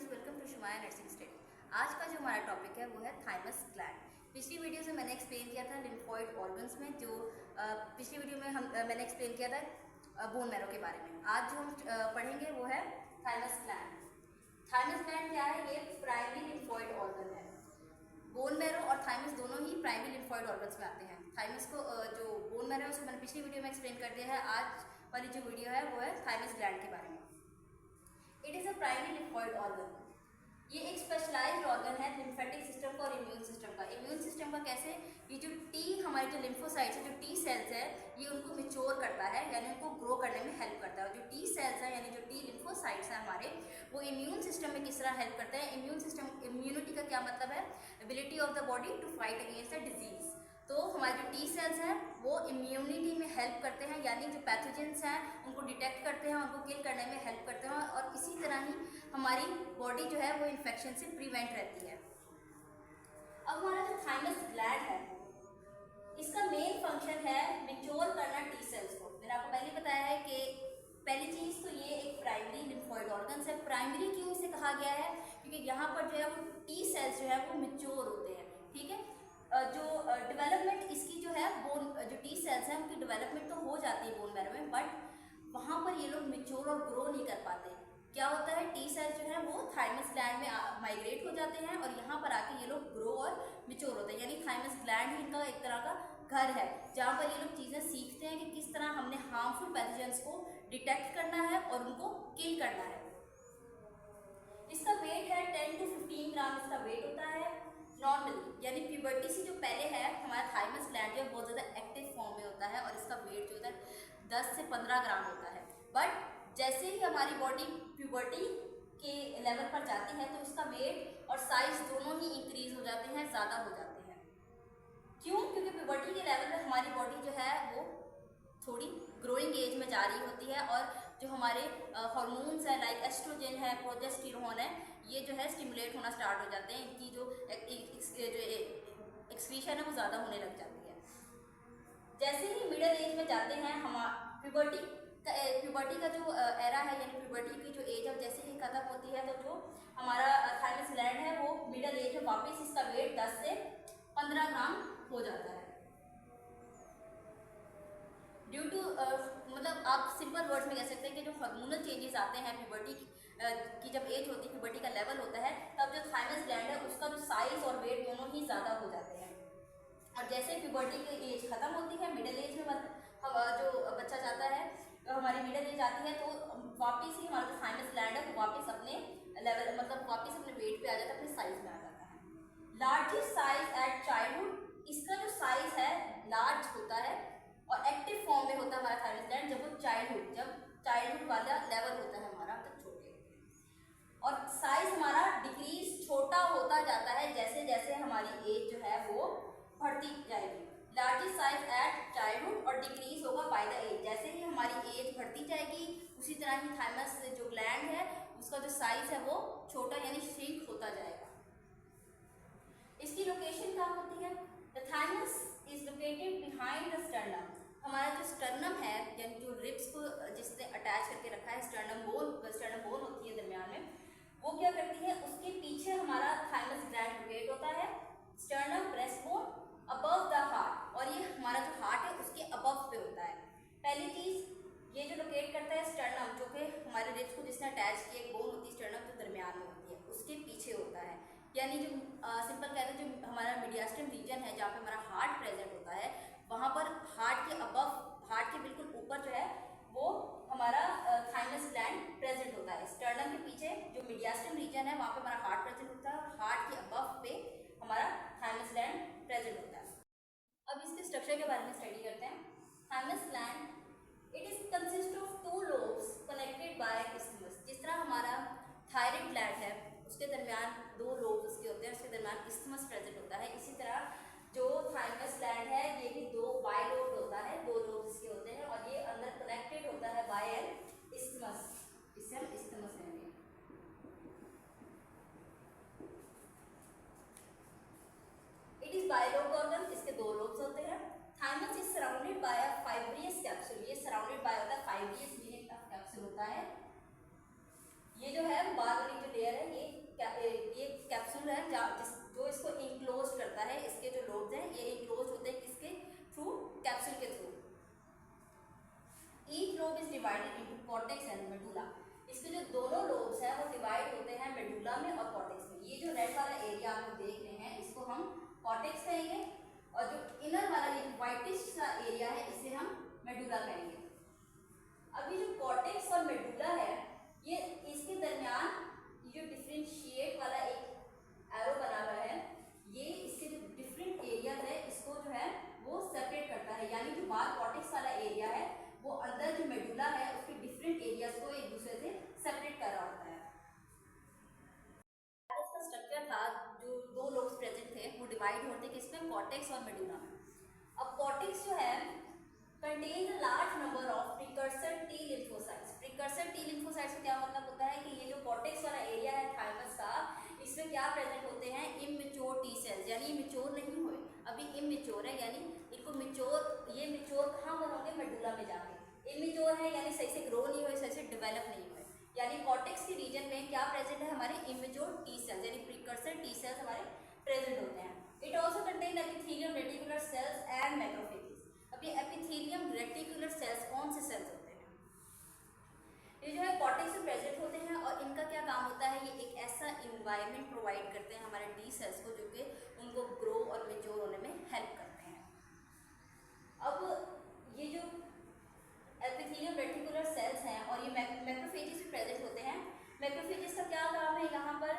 Students, welcome to शुमाया nursing study. आज का जो हमारा टॉपिक है वो है थाइमस ग्लैंड। पिछली वीडियो से मैंने एक्सप्लेन किया था लिम्फोइड ऑर्गन्स में, जो पिछली वीडियो में मैंने एक्सप्लेन किया था बोन मैरो के बारे में। आज जो हम पढ़ेंगे वो है थाइमस ग्लैंड। थाइमस ग्लैंड क्या है? ये प्राइमरी लिम्फोइड ऑर्गन है। बोन मैरो और थाइमस दोनों ही प्राइमरी लिम्फोइड ऑर्गन्स में आते हैं। थाइमस को जो बोन मैरो है उसको मैंने पिछली वीडियो में एक्सप्लेन कर दिया है। आज वाली जो वीडियो है वो है थाइमस ग्लैंड के बारे में। It is a primary lymphoid organ. ये एक स्पेशलाइज्ड ऑर्गन है लिम्फेटिक सिस्टम का और इम्यून सिस्टम का। इम्यून सिस्टम का कैसे? ये जो हमारे जो लिम्फोसाइट्स है, जो टी सेल्स है, ये उनको मिच्योर करता है, यानी उनको ग्रो करने में हेल्प करता है। और जो टी सेल्स है यानी जो टी लिम्फोसाइट्स हैं हमारे, वो इम्यून सिस्टम में किस तरह हेल्प करते हैं? इम्यून सिस्टम, इम्यूनिटी का क्या मतलब है? Ability of the body to fight against the disease. तो हमारे जो टी सेल्स हैं वो इम्यूनिटी में हेल्प करते हैं, यानी जो पैथोजेंस हैं उनको डिटेक्ट करते हैं, उनको किल करने में हेल्प करते हैं। और इसी तरह ही हमारी बॉडी जो है वो इन्फेक्शन से प्रिवेंट रहती है। अब हमारा जो थाइमस ग्लैंड है, इसका मेन फंक्शन है मैच्योर करना टी सेल्स को। मैंने आपको पहले बताया है कि पहली चीज़ तो ये एक प्राइमरी लिम्फोइड ऑर्गन है। प्राइमरी क्यों इसे कहा गया है? क्योंकि यहाँ पर जो है वो टी सेल्स जो है वो मैच्योर होते हैं। ठीक है, जो डेवलपमेंट इसकी जो है बोन, जो टी सेल्स हैं उनकी डेवलपमेंट तो हो जाती है बोन मैरो में, बट वहाँ पर ये लोग मैच्योर और ग्रो नहीं कर पाते। क्या होता है? टी सेल्स जो है वो थाइमस ग्लैंड में माइग्रेट हो जाते हैं और यहाँ पर आके ये लोग ग्रो और मैच्योर होते हैं। यानी थाइमस ग्लैंड ही इनका एक तरह का घर है, जहाँ पर ये लोग चीज़ें सीखते हैं कि किस तरह हमने हार्मफुल पैथोजेंस को डिटेक्ट करना है और उनको किल करना है। इसका वेट है 10 to 15 ग्राम इसका वेट होता है नॉर्मली। यानी प्यूबर्टी से जो पहले है हमारा थाइमस ग्लैंड जो है बहुत ज़्यादा एक्टिव फॉर्म में होता है और इसका वेट जो होता है 10 से 15 ग्राम होता है। बट जैसे ही हमारी बॉडी प्यूबर्टी के लेवल पर जाती है तो इसका वेट और साइज दोनों ही इंक्रीज हो जाते हैं, ज़्यादा हो जाते हैं। क्यों? क्योंकि प्यूबर्टी के लेवल पर हमारी बॉडी जो है वो थोड़ी ग्रोइंग एज में जा रही होती है और जो हमारे हार्मोन्स है लाइक एस्ट्रोजन है, प्रोजेस्टेरोन है, ये जो है स्टिमुलेट होना स्टार्ट हो जाते हैं। इनकी जो एक्सक्रीशन है वो ज़्यादा होने लग जाती है। जैसे ही मिडिल एज में जाते हैं हम, प्यूबर्टी का जो एरा है यानी प्यूबर्टी की जो एज है जैसे ही खत्म होती है तो जो हमारा थाइमस ग्लैंड है वो मिडिल एज में वापस इसका वेट 10 से 15 ग्राम हो जाता है। ड्यू टू मतलब आप सिंपल वर्ड्स में कह सकते हैं कि जो हार्मोनल चेंजेस आते हैं प्यूबर्टी की जब एज होती है, प्यूबर्टी का लेवल होता है, तब जो थाइमस ग्लैंड है उसका जो साइज और वेट दोनों ही ज़्यादा हो जाते हैं। और जैसे प्यूबर्टी की एज खत्म होती है, मिडिल एज में जो बच्चा जाता है, हमारी मिडिल एज आती है तो वापस ही हमारा जो थाइमस ग्लैंड है वो वापस अपने लेवल, मतलब वापस अपने वेट पे आ जाता है, अपने साइज में आ जाता है। लार्जेस्ट साइज एट चाइल्डहुड, इसका जो साइज है लार्ज होता है और एक्टिव फॉर्म में होता है हमारा थाइमस ग्लैंड जब वो चाइल्डहुड वाला लेवल होता है हमारा, तब छोटे होते हैं। और साइज हमारा डिक्रीज, छोटा होता जाता है जैसे जैसे हमारी एज जो है वो बढ़ती जाएगी। लार्जेस्ट साइज एट चाइल्डहुड और डिक्रीज होगा बाय द एज। जैसे ही हमारी एज बढ़ती जाएगी उसी तरह ही थाइमस जो ग्लैंड है उसका जो साइज है वो छोटा यानी श्रिंक होता जाएगा। इसकी लोकेशन कहाँ होती है? The thymus is located behind the sternum. हमारा जो स्टर्नम है यानी जो रिब्स को जिसने अटैच करके रखा है, स्टर्नम बोन होती है दरमियान में, वो क्या करती है? उसके पीछे हमारा थाइमस ग्लैंड लोकेट होता है। Sternum breast bone above the heart, और ये हमारा जो हार्ट है उसके अबव पे होता है। पहली चीज ये जो लोकेट करता है स्टर्नम, जो कि हमारे रिब्स को जिसने अटैच किया, एक बोन होती है स्टर्नम जो दरमियान में होती है, उसके पीछे होता है। यानी जो सिंपल कहते हैं जो हमारा मीडियास्टम रीजन है जहाँ पे हमारा हार्ट प्रेजेंट होता है, वहाँ पर हार्ट के अबव, हार्ट के बिल्कुल ऊपर जो है वो हमारा थाइमस ग्लैंड प्रेजेंट होता है। स्टर्नम के पीछे जो मीडियास्टम रीजन है वहाँ पे हमारा हार्ट प्रेजेंट होता है और हार्ट के अबव पे हमारा थाइमस ग्लैंड प्रेजेंट होता है। अब इसके स्ट्रक्चर के बारे में स्टडी करते हैं। Thymus gland it is consist of 2 lobes connected by isthmus. जिस तरह हमारा थायराइड ग्लैंड है उसके दरमियान 2 लोब्स उसके होते हैं, उसके दरमियान इस्थमस प्रेजेंट होता है, इसी तरह जो थाइमस ग्लैंड है ये भी 2 बाइलोब होता है, 2 लोब इसके होते हैं और ये अंदर कनेक्टेड होता है बाय एन इस्थमस। इसे हम इस्थमस कहेंगे। इट इज बाइलोब ऑर्गन, इसके 2 लोब्स होते हैं। Thymus is surrounded by a फाइब्रियस capsule. ये सराउंडेड बाय होता है, फाइब्रियस मीनिंग ऑफ कैप्सूल होता है। ये जो है बाहर वाली जो लेयर है divided into cortex and medulla. इसके जो दोनों लोब्स हैं वो डिवाइड होते हैं मेडुला में और कॉर्टेक्स में। ये जो रेड वाला एरिया आप देख रहे हैं इसको हम कॉर्टेक्स कहेंगे और जो इनर वाला ये व्हाइटिश सा एरिया है इसे हम मेडुला कहेंगे। अब ये जो कॉर्टेक्स और मेडुला है ये इसके दरमियान ये जो डिफरेंशिएट वाला एक एरो बना हुआ है ये इसके जो डिफरेंट एरिया है इसको जो है वो सेपरेट करता है, यानी जो बाहर कॉर्टेक्स वाला एरिया है वो अंदर जो मेडुला है उसके डिफरेंट एरियाज को एक दूसरे से सेपरेट कर रहा होता है। इसका स्ट्रक्चर था जो दो लोब्स प्रेजेंट थे वो डिवाइड होते किसमें, कॉर्टेक्स और मेडुला में। अब कॉर्टेक्स जो है contains a large number of precursor T lymphocytes। precursor T lymphocytes का क्या मतलब होता है कि ये जो कॉर्टेक्स वाला एरिया है थाइमस का इसमें क्या प्रेजेंट होते हैं, इमेच्योर टी सेल्स, यानी मेच्योर नहीं हुए, अभी इमेच्योर है, यानी इनको ये मेच्योर कहाँ पर होंगे, मेडुला में जाके। इमेच्योर है यानी सही से ग्रो नहीं हुए, सही से डेवलप नहीं हुए, यानी कॉर्टेक्स के रीजन में क्या प्रेजेंट है, हमारे इमेच्योर टी सेल्स यानी प्रीकर्सर टी सेल्स हमारे प्रेजेंट होते हैं। It also contain epithelium reticular cells and macrophages. अब ये एपिथेलियम रेटिकुलर सेल्स कौन से सेल्स होते हैं, ये जो है कॉर्टेक्स में प्रेजेंट होते हैं और इनका क्या काम होता है, ये एक ऐसा इन्वायरमेंट प्रोवाइड करते हैं हमारे टी सेल्स को जो कि उनको ग्रो और मेच्योर होने में हेल्प करते हैं। अब ये जो एपिथेलियम रेटिकुलर सेल्स हैं और ये मैक्रोफेजेस भी प्रेजेंट होते हैं। मैक्रोफेजेस का क्या काम है, यहाँ पर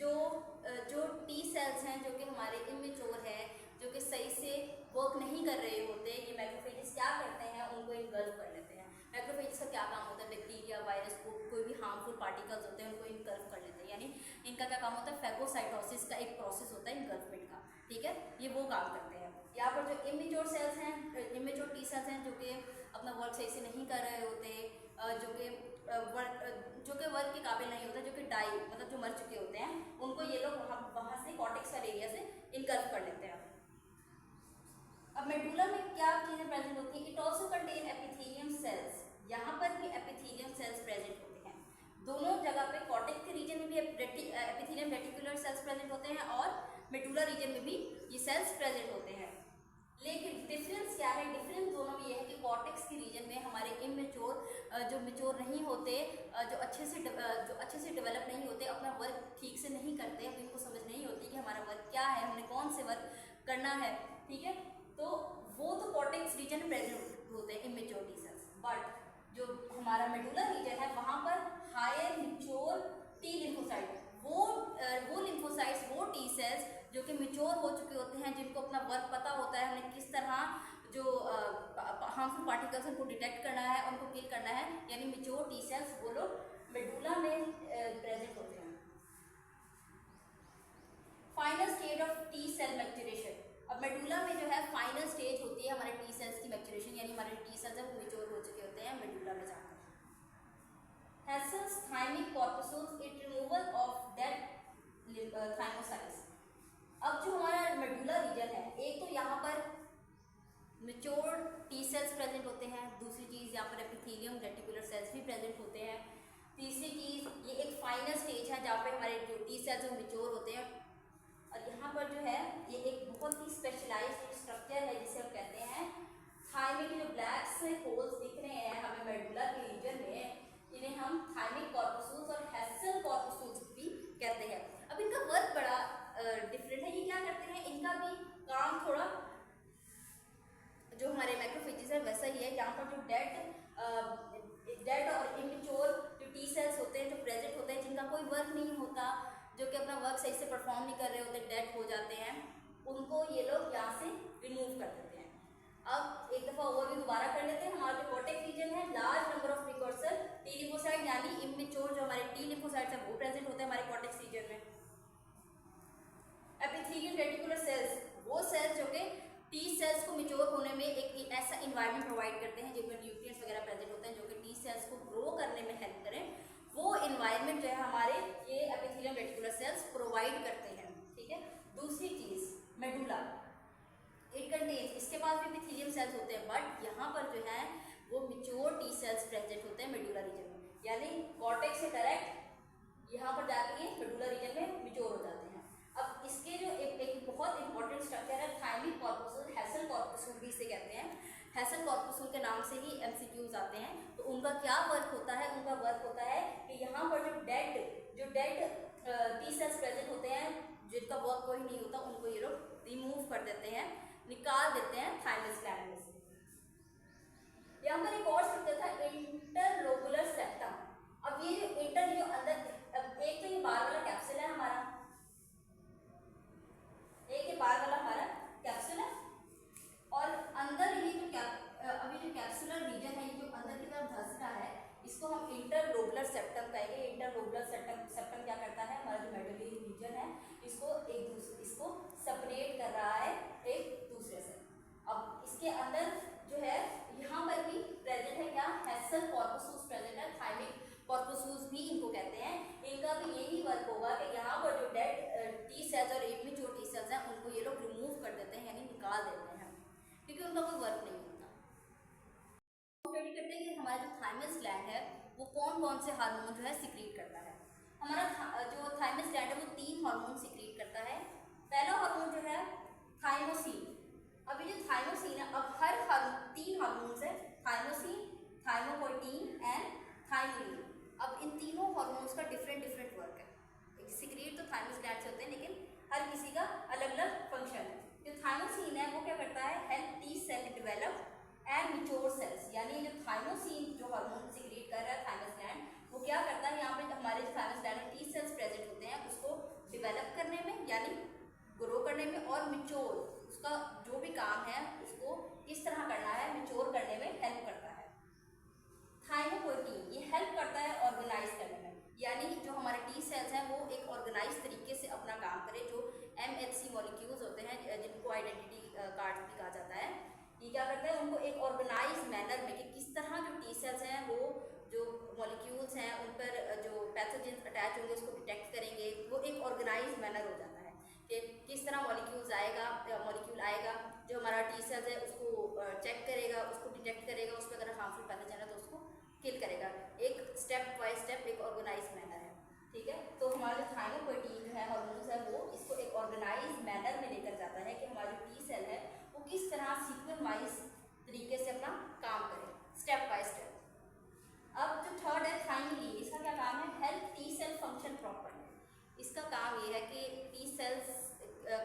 जो टी सेल्स हैं जो कि हमारे इमेच्योर है, जो कि सही से वर्क नहीं कर रहे होते, ये मैक्रोफेजेस क्या करते हैं, उनको इनगल्फ कर लेते हैं। मैक्रोफेजेस का क्या काम होता है, बैक्टीरिया वायरस को कोई भी हार्मफुल पार्टिकल्स होते हैं उनको इनगल्फ कर लेते हैं, यानी इनका क्या काम होता है, फैगोसाइटोसिस का एक प्रोसेस होता है इनगल्फमेंट का, ठीक है, ये वो काम करते हैं। यहाँ पर जो इमेच्योर सेल्स हैं, इमेच्योर टी सेल्स हैं जो कि अपना वर्क सही से नहीं कर रहे होते, जो कि वर्क के काबिल नहीं होते, जो कि डाई मतलब जो मर चुके होते हैं, उनको ये लोग वहाँ से कॉर्टेक्स वाले एरिया से इनगल्फ कर लेते हैं। अब मेडुला में क्या चीजें प्रेजेंट होती हैं, it also contain epithelium cells, यहाँ पर भी एपिथेलियम सेल्स प्रेजेंट होते हैं। दोनों जगह पे कॉर्टेक्स के रीजन में भी एपिथेलियम रेटिकुलर सेल्स प्रेजेंट होते हैं और मेडुला रीजन में भी ये सेल्स प्रेजेंट होते हैं। लेकिन डिफरेंस क्या है, डिफरेंस दोनों में ये है कि कॉर्टेक्स के रीजन में हमारे इमेच्योर जो मेच्योर नहीं होते, जो अच्छे से डेवलप नहीं होते, अपना वर्क ठीक से नहीं करते, अब इनको समझ नहीं होती कि हमारा वर्क क्या है, हमने कौन से वर्क करना है, ठीक है, तो वो तो कॉर्टेक्स रीजन में प्रेजेंट होते हैं इमेच्योर टी सेल्स। बट जो हमारा मेडुला रीजन है वहाँ पर हायर मेच्योर टी लिम्फोसाइट, वो लिम्फोसाइट्स, वो टी सेल्स जो कि मेच्योर हो चुके होते हैं, जिनको अपना वर्क पता होता है, हमें किस तरह जो हार्मफुल पार्टिकल्स उनको डिटेक्ट करना है, उनको किल करना है, यानी मेच्योर टी सेल्स वो लोग मेडुला में प्रेजेंट होते हैं। Final stage of T cell maturation. अब मेडुला में जो है फाइनल स्टेज होती है हमारे टी सेल्स की मैच्योरेशन, यानी हमारे टी सेल्स जब मेच्योर हो चुके होते हैं मेडुला में जाकर। Hessel's thymic corpuscles, it removal of dead thymocytes। अब जो हमारा मेडुला रीजन है, एक तो यहाँ पर मेच्योर टी सेल्स प्रेजेंट होते हैं, दूसरी चीज़ यहाँ पर एपिथेलियम रेटिकुलर सेल्स भी प्रेजेंट होते हैं, तीसरी चीज़ ये एक फाइनल स्टेज है जहाँ पे हमारे जो टी सेल्स जो मेच्योर होते हैं, और यहाँ पर जो है ये एक बहुत ही स्पेशलाइज्ड स्ट्रक्चर है जिसे हम कहते हैं थाइमिक। जो ब्लैक से होल्स दिख रहे हैं हमें मेडुला के रीजन में, इन्हें हम थाइमिक कॉर्पसूल्स और हेसल कॉर्पसूल्स भी कहते हैं। अब इनका वर्क बड़ा डिफरेंट है, ये क्या करते हैं, इनका भी काम थोड़ा जो हमारे मैक्रोफेजेस है वैसा ही है। यहाँ पर जो डेड और इमेच्योर जो टी सेल्स होते हैं जो प्रेजेंट होते हैं, जिनका कोई वर्क नहीं होता, जो कि अपना वर्क सही से परफॉर्म नहीं कर रहे होते, डेड हो जाते हैं, उनको ये लोग यहाँ से रिमूव कर देते हैं। अब एक दफ़ा ओवरव्यू दोबारा कर लेते हैं। हमारा जो कॉर्टेक्स रीजन है, large number of precursor T lymphocyte यानी इमेच्योर जो हमारे टी लिम्फोसाइट्स है वो प्रेजेंट होते हैं हमारे कॉर्टेक्स रीजन में। एपिथेलियम रेटिकुलर सेल्स, वो सेल्स जो कि टी सेल्स को मेच्योर होने में एक ऐसा इन्वायरमेंट प्रोवाइड करते हैं जिसमें न्यूट्रिएंट्स वगैरह प्रेजेंट होते हैं जो कि टी सेल्स को ग्रो करने में हेल्प करें, वो इन्वायरमेंट जो है हमारे ये एपिथेलियम रेटिकुलर सेल्स प्रोवाइड करते हैं, ठीक है। दूसरी चीज़ मेडुला, इट कंटेन्स, इसके पास भी एपिथेलियम सेल्स होते हैं, बट यहाँ पर जो है वो मेच्योर टी सेल्स प्रेजेंट होते हैं मेडुला रीजन में, यानी कॉर्टेक्स से डायरेक्ट यहाँ पर जाके ये मेडुला रीजन में मेच्योर हो जाते हैं। अब इसके जो एक बहुत इंपॉर्टेंट स्ट्रक्चर है थाइमिक कॉर्पसूल, हेसल कॉर्पसूल भी इसे कहते हैं। हेसल कॉर्पसूल के नाम से ही एमसीक्यूज आते हैं, तो उनका उनका क्या वर्क होता है? उनका वर्क होता है कि यहाँ पर जो डेड टी सेल्स प्रेजेंट होते हैं, जिनका वर्क कोई नहीं होता, उनको ये लोग रिमूव कर देते हैं, निकाल देते हैं थाइमस ग्लैंड में से। यहाँ पर एक और स्ट्रक्चर था इंटरलोबुलर सेप्टम। अब ये जो अंदर, अब एक तो ये बार वाला कैप्सूल है हमारा, एक ये बार वाला हमारा कैप्सूल है, और अंदर ये जो अभी जो कैप्सुलर रीजन है, ये जो अंदर की तरफ धंस रहा है, इसको हम इंटरलोबुलर सेप्टम कहेंगे। इंटरलोबुलर सेप्टम क्या करता है? हमारा जो मेडुलरी रीजन है, इसको सेपरेट कर रहा है एक दूसरे से। अब इसके अंदर जो है, यहाँ पर भी प्रेजेंट है क्या? हेसल कॉर्पसूस प्रेजेंट है, थाइमिक कॉर्पसूस भी इनको कहते हैं। इनका भी यही वर्क होगा कि यहाँ पर जो डेड टी सेल्स और इमेच्योर टी सेल्स हैं, उनको ये लोग रिमूव कर देते हैं, यानी निकाल देते हैं, क्योंकि उनका कोई वर्क नहीं होता। स्टडी करते हैं कि हमारा जो थाइमस ग्लैंड है वो कौन कौन से हार्मोन जो है सिक्रीट करता है। हमारा जो थाइमस ग्लैंड है वो 3 हार्मोन सिक्रीट करता है। पहला हार्मोन जो है थाइमोसिन। अब ये जो थाइमोसिन है, अब हर 3 हार्मोन्स है, थाइमोसिन, थाइमोपोएटिन एंड थाइमुलिन। अब इन तीनों हार्मोन्स का डिफरेंट वर्क है। सिक्रीट तो थाइमस ग्लैंड से होते हैं, लेकिन हर किसी का अलग अलग फंक्शन है। जो थाइमोसिन है वो क्या करता है? Help T cell develop and mature cells. यानी जो थाइमोसिन जो हार्मोन सिक्रीट कर रहा है थाइमस ग्लैंड, वो क्या करता है? यहाँ पे हमारे जो थाइमस ग्लैंड में टी सेल्स प्रेजेंट होते हैं, उसको डेवलप करने में यानी ग्रो करने में, और मैच्योर, उसका जो भी काम है उसको किस तरह करना है, मैच्योर करने में हेल्प करता है। थाइमोपोएटिन ये हेल्प करता है ऑर्गेनाइज करने में, यानी जो हमारे टी सेल्स हैं वो एक ऑर्गेनाइज तरीके से अपना काम करें। जो MHC मॉलिक्यूल्स होते हैं, जिनको आइडेंटिटी कार्ड भी कहा जाता है, ये क्या करते हैं? उनको एक ऑर्गेनाइज मैनर में, कि किस तरह जो टी सेल्स हैं वो जो मॉलिक्यूल्स हैं उन पर जो पैथोजेंस अटैच होंगे उसको डिटेक्ट करेंगे। वो एक ऑर्गेनाइज मैनर हो जाता है कि किस तरह मॉलिक्यूल आएगा, जो हमारा टी सेल्स है उसको चेक करेगा, उसको डिटेक्ट करेगा, उस पर अगर हार्मफुल पैथोजन है तो उसको किल करेगा। एक स्टेप बाय स्टेप एक ऑर्गेनाइज मैनर है, ठीक है। तो हमारा जो थाइमोपोएटिन जो है हार्मोन्स है, वो इसको एक ऑर्गेनाइज मैनर में लेकर जाता है कि हमारा जो टी सेल है वो किस तरह सीक्वेंस वाइज तरीके से अपना काम करे, स्टेप बाय स्टेप। अब जो थर्ड है थाइमुलिन, इसका क्या काम है? Help T cell function properly. इसका काम ये है कि टी सेल्स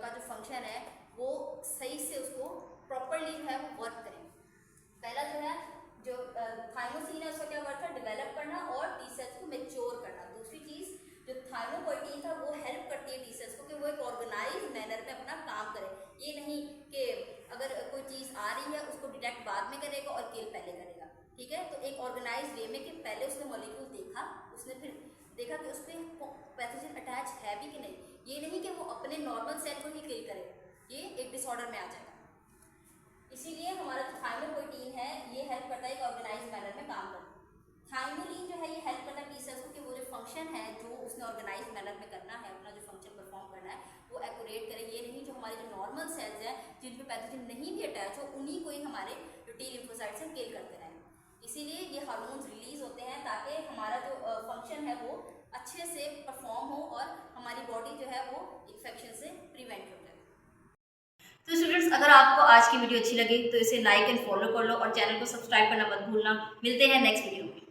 का जो फंक्शन है वो सही से उसको प्रॉपर्ली जो है वो वर्क करें। पहला जो है जो थाइमोसिन है उसका क्या वर्क है? डेवलप करना और टी सेल्स को मैच्योर करना। दूसरी चीज़ जो थाइमोपोएटिन था वो हेल्प करती है टी सेल्स को कि वो एक ऑर्गेनाइज मैनर में अपना काम करे। ये नहीं कि अगर कोई चीज़ आ रही है उसको डिटेक्ट बाद में करेगा और किल पहले करेगा, ठीक है। तो एक ऑर्गेनाइज वे में कि पहले उसने मॉलिक्यूल देखा, उसने फिर देखा कि उस पर पैथोजन अटैच है भी कि नहीं। ये नहीं कि वो अपने नॉर्मल सेल को ही किल करे, ये एक डिसऑर्डर में आ जाएगा। इसीलिए हमारा जो थाइमोपोएटिन है ये हेल्प करता है एक ऑर्गेनाइज मैनर में काम करना। थाइमुलिन जो है ये हेल्प करता है टी सेल्स को कि वो जो फंक्शन है जो उसने ऑर्गेनाइज मैनर में करना है, अपना जो फंक्शन परफॉर्म करना है वो एक्यूरेट करे। ये नहीं जो हमारे जो नॉर्मल सेल्स हैं जिन पे पैथोजन नहीं भी अटैच हो, उन्हीं को ही हमारे जो टी लिम्फोसाइट्स हैं किल करते रहें। इसीलिए ये हार्मोन्स रिलीज होते हैं ताकि हमारा जो फंक्शन है वो अच्छे से परफॉर्म हो और हमारी बॉडी जो है वो इन्फेक्शन से प्रिवेंट हो जाए। तो स्टूडेंट्स, अगर आपको आज की वीडियो अच्छी लगी तो इसे लाइक एंड फॉलो कर लो और चैनल को सब्सक्राइब करना मत भूलना। मिलते हैं नेक्स्ट वीडियो में।